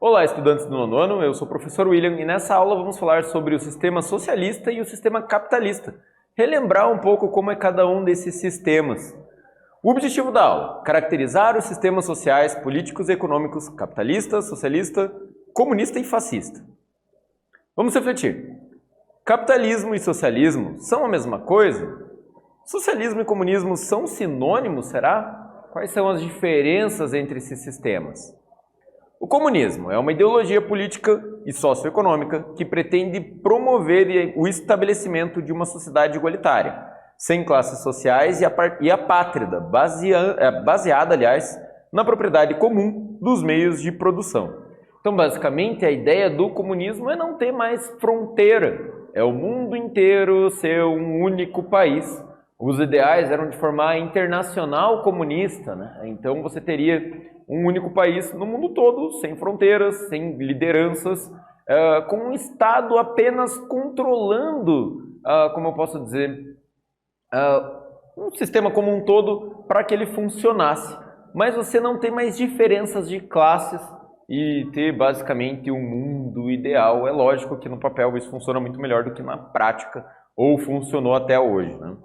Olá, estudantes do nono ano, eu sou o professor William e nessa aula vamos falar sobre o sistema socialista e o sistema capitalista. Relembrar um pouco como é cada um desses sistemas. O objetivo da aula: caracterizar os sistemas sociais, políticos e econômicos capitalista, socialista, comunista e fascista. Vamos refletir. Capitalismo e socialismo são a mesma coisa? Socialismo e comunismo são sinônimos, será? Quais são as diferenças entre esses sistemas? O comunismo é uma ideologia política e socioeconômica que pretende promover o estabelecimento de uma sociedade igualitária, sem classes sociais e apátrida, baseada, aliás, na propriedade comum dos meios de produção. Então, basicamente, a ideia do comunismo é não ter mais fronteira, é o mundo inteiro ser um único país. Os ideais eram de formar a internacional comunista, né? Então você teria um único país no mundo todo, sem fronteiras, sem lideranças, com um Estado apenas controlando, como eu posso dizer, um sistema como um todo para que ele funcionasse. Mas você não tem mais diferenças de classes e ter basicamente um mundo ideal. É lógico que no papel isso funciona muito melhor do que na prática, ou funcionou até hoje, né?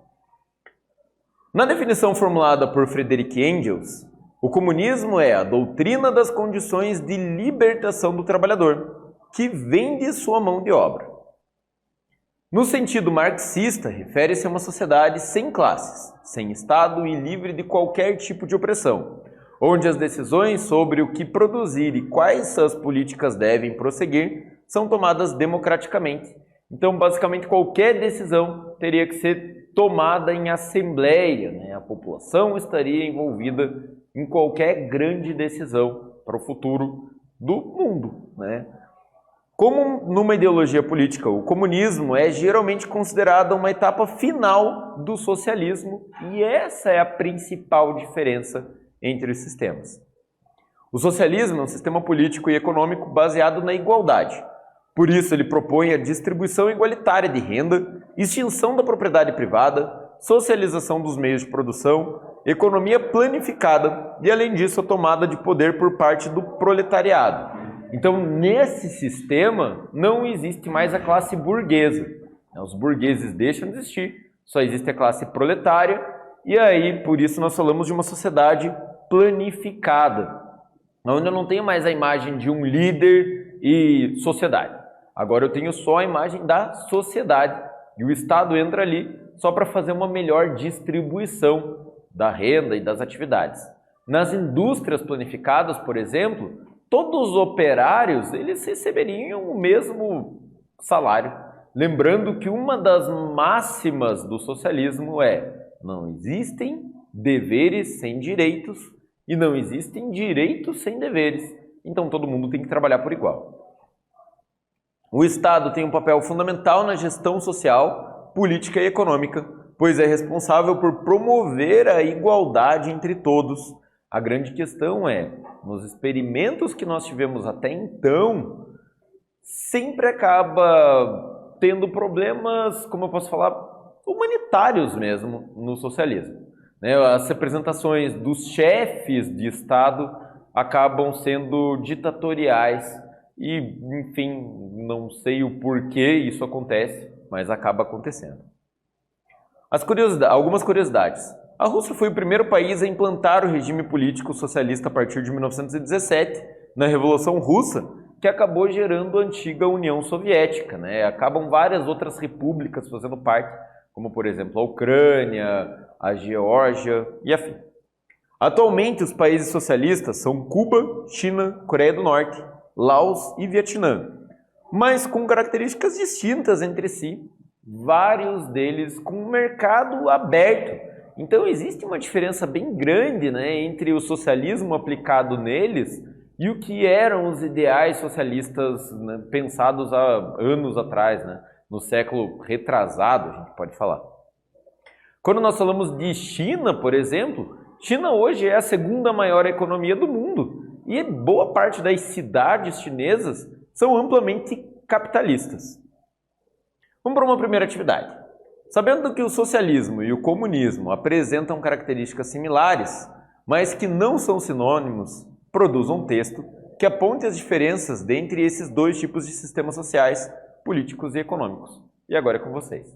Na definição formulada por Friedrich Engels, o comunismo é a doutrina das condições de libertação do trabalhador, que vende sua mão de obra. No sentido marxista, refere-se a uma sociedade sem classes, sem Estado e livre de qualquer tipo de opressão, onde as decisões sobre o que produzir e quais as políticas devem prosseguir são tomadas democraticamente. Então, basicamente, qualquer decisão teria que ser tomada em assembleia, né? A população estaria envolvida em qualquer grande decisão para o futuro do mundo, né? Como numa ideologia política, o comunismo é geralmente considerado uma etapa final do socialismo e essa é a principal diferença entre os sistemas. O socialismo é um sistema político e econômico baseado na igualdade. Por isso, ele propõe a distribuição igualitária de renda, extinção da propriedade privada, socialização dos meios de produção, economia planificada e, além disso, a tomada de poder por parte do proletariado. Então, nesse sistema, não existe mais a classe burguesa. Os burgueses deixam de existir, só existe a classe proletária e aí, por isso, nós falamos de uma sociedade planificada, onde eu não tenho mais a imagem de um líder e sociedade. Agora eu tenho só a imagem da sociedade e o Estado entra ali só para fazer uma melhor distribuição da renda e das atividades. Nas indústrias planificadas, por exemplo, todos os operários eles receberiam o mesmo salário. Lembrando que uma das máximas do socialismo é: não existem deveres sem direitos e não existem direitos sem deveres. Então todo mundo tem que trabalhar por igual. O Estado tem um papel fundamental na gestão social, política e econômica, pois é responsável por promover a igualdade entre todos. A grande questão é, nos experimentos que nós tivemos até então, sempre acaba tendo problemas, como eu posso falar, humanitários mesmo no socialismo. As representações dos chefes de Estado acabam sendo ditatoriais. E, enfim, não sei o porquê isso acontece, mas acaba acontecendo. Algumas curiosidades. A Rússia foi o primeiro país a implantar o regime político socialista a partir de 1917, na Revolução Russa, que acabou gerando a antiga União Soviética, né? Acabam várias outras repúblicas fazendo parte, como, por exemplo, a Ucrânia, a Geórgia e afim. Atualmente, os países socialistas são Cuba, China, Coreia do Norte, Laos e Vietnã, mas com características distintas entre si, vários deles com um mercado aberto. Então existe uma diferença bem grande, né, entre o socialismo aplicado neles e o que eram os ideais socialistas, né, pensados há anos atrás, né, no século retrasado, a gente pode falar. Quando nós falamos de China, por exemplo, China hoje é a segunda maior economia do mundo. E boa parte das cidades chinesas são amplamente capitalistas. Vamos para uma primeira atividade. Sabendo que o socialismo e o comunismo apresentam características similares, mas que não são sinônimos, produza um texto que aponte as diferenças dentre esses dois tipos de sistemas sociais, políticos e econômicos. E agora é com vocês.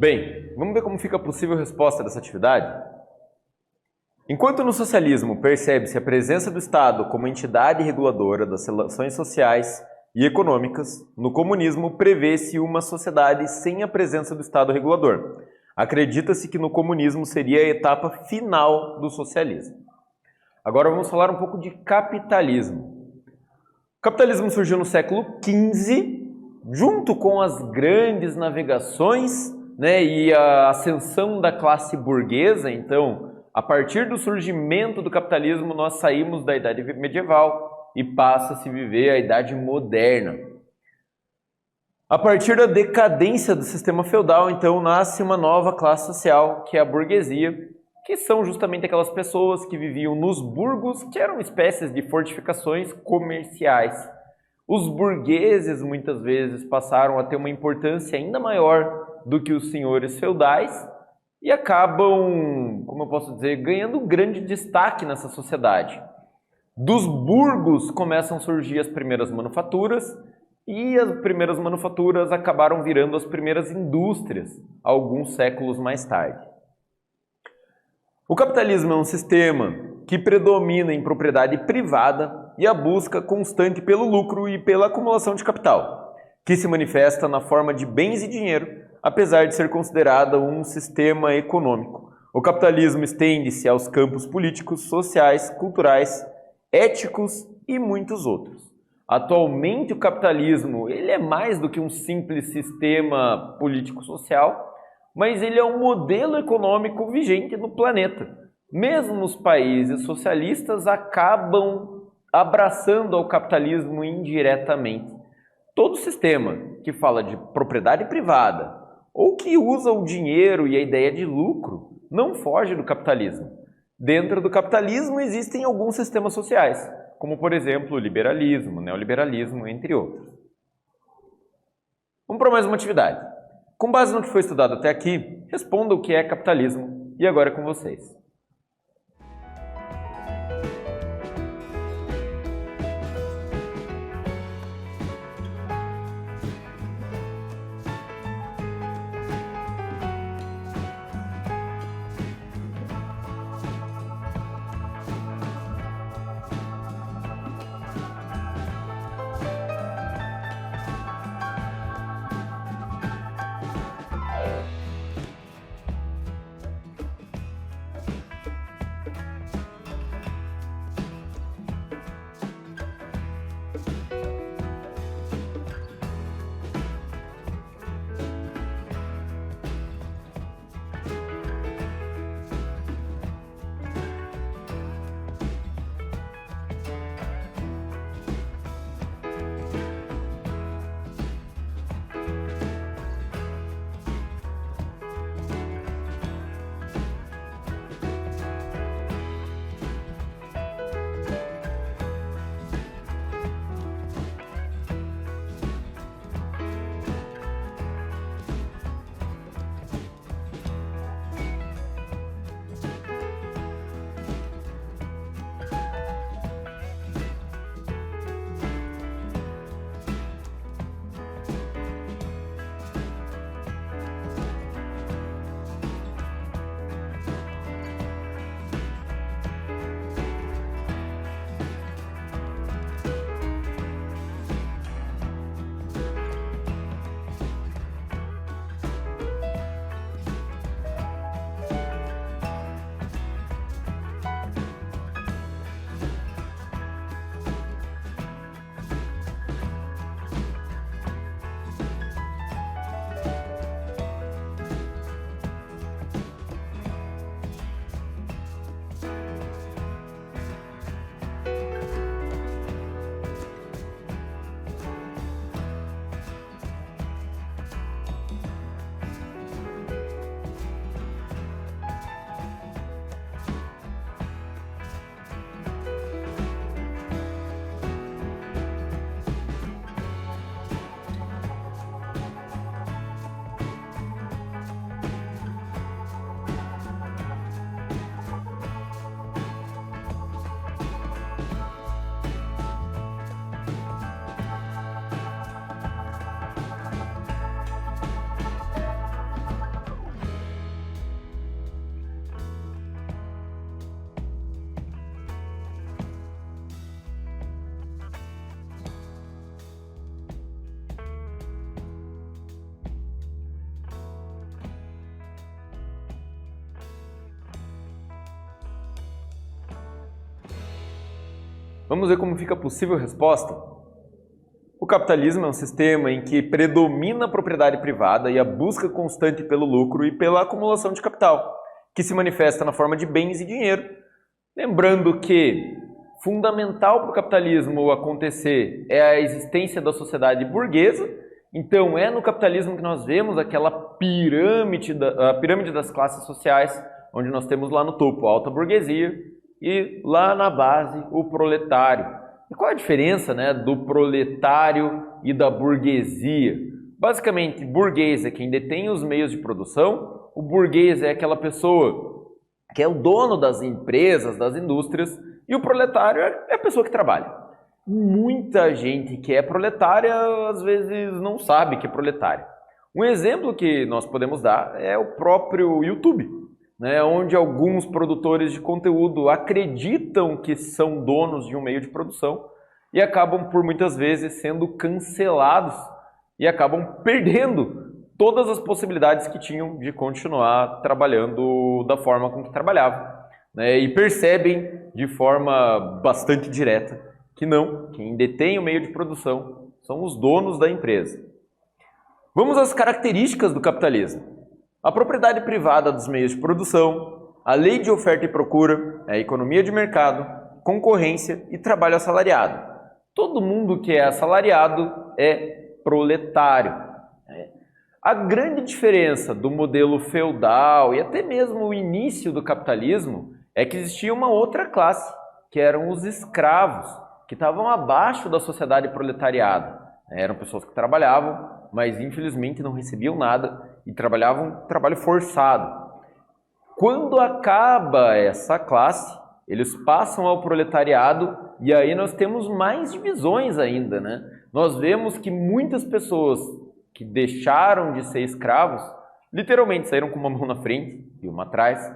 Bem, vamos ver como fica a possível resposta dessa atividade? Enquanto no socialismo percebe-se a presença do Estado como entidade reguladora das relações sociais e econômicas, no comunismo prevê-se uma sociedade sem a presença do Estado regulador. Acredita-se que no comunismo seria a etapa final do socialismo. Agora vamos falar um pouco de capitalismo. O capitalismo surgiu no século XV, junto com as grandes navegações, e a ascensão da classe burguesa. Então, a partir do surgimento do capitalismo, nós saímos da Idade Medieval e passa a se viver a Idade Moderna. A partir da decadência do sistema feudal, então, nasce uma nova classe social, que é a burguesia, que são justamente aquelas pessoas que viviam nos burgos, que eram espécies de fortificações comerciais. Os burgueses muitas vezes passaram a ter uma importância ainda maior do que os senhores feudais e acabam, como eu posso dizer, ganhando grande destaque nessa sociedade. Dos burgos começam a surgir as primeiras manufaturas e as primeiras manufaturas acabaram virando as primeiras indústrias alguns séculos mais tarde. O capitalismo é um sistema que predomina em propriedade privada e a busca constante pelo lucro e pela acumulação de capital, que se manifesta na forma de bens e dinheiro, apesar de ser considerada um sistema econômico. O capitalismo estende-se aos campos políticos, sociais, culturais, éticos e muitos outros. Atualmente o capitalismo ele é mais do que um simples sistema político-social, mas ele é um modelo econômico vigente no planeta. Mesmo os países socialistas acabam abraçando ao capitalismo indiretamente. Todo sistema que fala de propriedade privada ou que usa o dinheiro e a ideia de lucro não foge do capitalismo. Dentro do capitalismo existem alguns sistemas sociais, como por exemplo o liberalismo, o neoliberalismo, entre outros. Vamos para mais uma atividade. Com base no que foi estudado até aqui, responda o que é capitalismo e agora é com vocês. Vamos ver como fica a possível resposta? O capitalismo é um sistema em que predomina a propriedade privada e a busca constante pelo lucro e pela acumulação de capital, que se manifesta na forma de bens e dinheiro. Lembrando que fundamental para o capitalismo acontecer é a existência da sociedade burguesa, então é no capitalismo que nós vemos aquela pirâmide das classes sociais onde nós temos lá no topo a alta burguesia e lá na base o proletário. E qual é a diferença, né, do proletário e da burguesia? Basicamente, burguês é quem detém os meios de produção, o burguês é aquela pessoa que é o dono das empresas, das indústrias, e o proletário é a pessoa que trabalha. Muita gente que é proletária, às vezes, não sabe que é proletária. Um exemplo que nós podemos dar é o próprio YouTube, né, onde alguns produtores de conteúdo acreditam que são donos de um meio de produção e acabam, por muitas vezes, sendo cancelados e acabam perdendo todas as possibilidades que tinham de continuar trabalhando da forma com que trabalhavam, né, e percebem de forma bastante direta que não, quem detém o meio de produção são os donos da empresa. Vamos às características do capitalismo. A propriedade privada dos meios de produção, a lei de oferta e procura, a economia de mercado, concorrência e trabalho assalariado. Todo mundo que é assalariado é proletário. A grande diferença do modelo feudal e até mesmo o início do capitalismo é que existia uma outra classe, que eram os escravos, que estavam abaixo da sociedade proletariada. Eram pessoas que trabalhavam, mas infelizmente não recebiam nada e trabalhavam trabalho forçado. Quando acaba essa classe, eles passam ao proletariado e aí nós temos mais divisões ainda, né? Nós vemos que muitas pessoas que deixaram de ser escravos, literalmente saíram com uma mão na frente e uma atrás,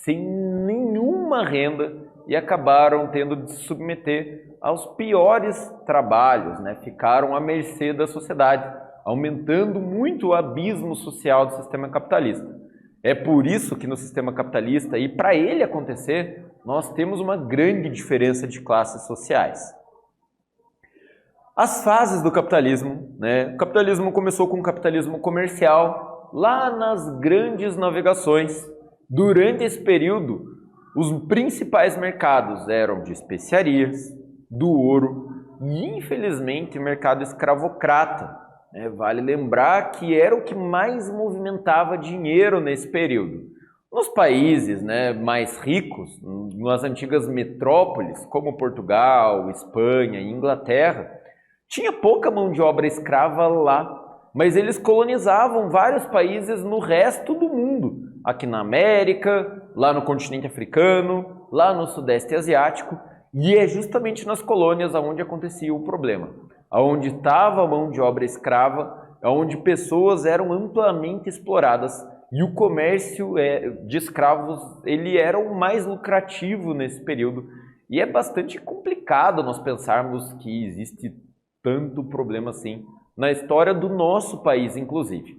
sem nenhuma renda e acabaram tendo de se submeter aos piores trabalhos, né? Ficaram à mercê da sociedade, aumentando muito o abismo social do sistema capitalista. É por isso que no sistema capitalista, e para ele acontecer, nós temos uma grande diferença de classes sociais. As fases do capitalismo, né? O capitalismo começou com o capitalismo comercial, lá nas grandes navegações. Durante esse período, os principais mercados eram de especiarias, do ouro e, infelizmente, o mercado escravocrata. Vale lembrar que era o que mais movimentava dinheiro nesse período. Nos países, né, mais ricos, nas antigas metrópoles, como Portugal, Espanha e Inglaterra, tinha pouca mão de obra escrava lá, mas eles colonizavam vários países no resto do mundo, aqui na América, lá no continente africano, lá no sudeste asiático, e é justamente nas colônias onde acontecia o problema, onde estava a mão de obra escrava, onde pessoas eram amplamente exploradas, e o comércio de escravos ele era o mais lucrativo nesse período, e é bastante complicado nós pensarmos que existe tanto problema assim na história do nosso país, inclusive.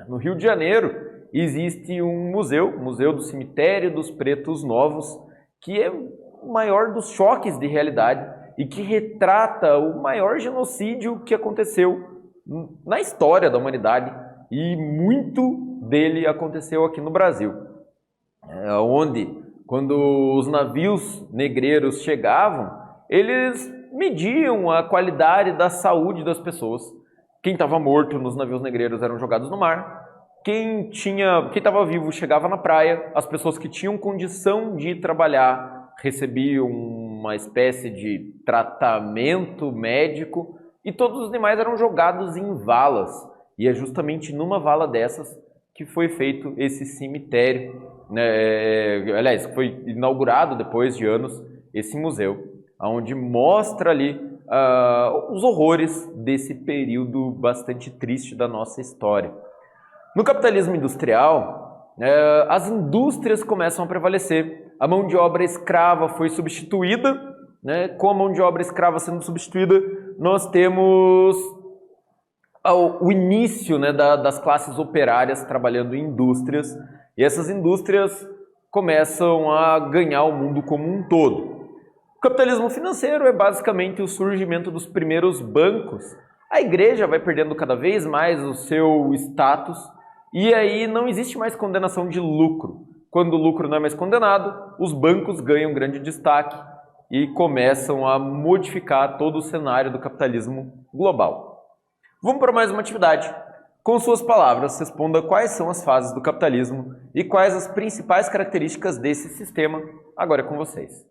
No Rio de Janeiro existe um museu, o Museu do Cemitério dos Pretos Novos, que é o maior dos choques de realidade e que retrata o maior genocídio que aconteceu na história da humanidade, e muito dele aconteceu aqui no Brasil, onde, quando os navios negreiros chegavam, eles mediam a qualidade da saúde das pessoas. Quem estava morto nos navios negreiros eram jogados no mar. Quem estava vivo chegava na praia. As pessoas que tinham condição de trabalhar recebiam uma espécie de tratamento médico e todos os demais eram jogados em valas. E é justamente numa vala dessas que foi feito esse cemitério. Aliás, foi inaugurado depois de anos esse museu, onde mostra ali os horrores desse período bastante triste da nossa história. No capitalismo industrial, as indústrias começam a prevalecer. A mão de obra escrava foi substituída, né? Com a mão de obra escrava sendo substituída, nós temos o início, né, das classes operárias trabalhando em indústrias, e essas indústrias começam a ganhar o mundo como um todo. O capitalismo financeiro é basicamente o surgimento dos primeiros bancos. A igreja vai perdendo cada vez mais o seu status e aí não existe mais condenação de lucro. Quando o lucro não é mais condenado, os bancos ganham grande destaque e começam a modificar todo o cenário do capitalismo global. Vamos para mais uma atividade. Com suas palavras, responda quais são as fases do capitalismo e quais as principais características desse sistema. Agora é com vocês.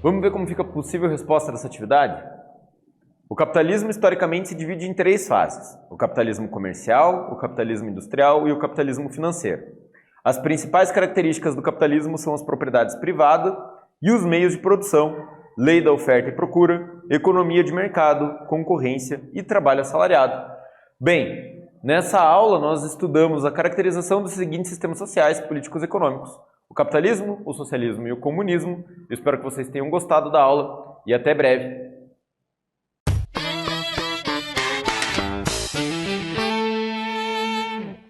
Vamos ver como fica a possível resposta dessa atividade? O capitalismo historicamente se divide em 3 fases: o capitalismo comercial, o capitalismo industrial e o capitalismo financeiro. As principais características do capitalismo são as propriedades privadas e os meios de produção, lei da oferta e procura, economia de mercado, concorrência e trabalho assalariado. Bem, nessa aula nós estudamos a caracterização dos seguintes sistemas sociais, políticos e econômicos: o capitalismo, o socialismo e o comunismo. Eu espero que vocês tenham gostado da aula e até breve.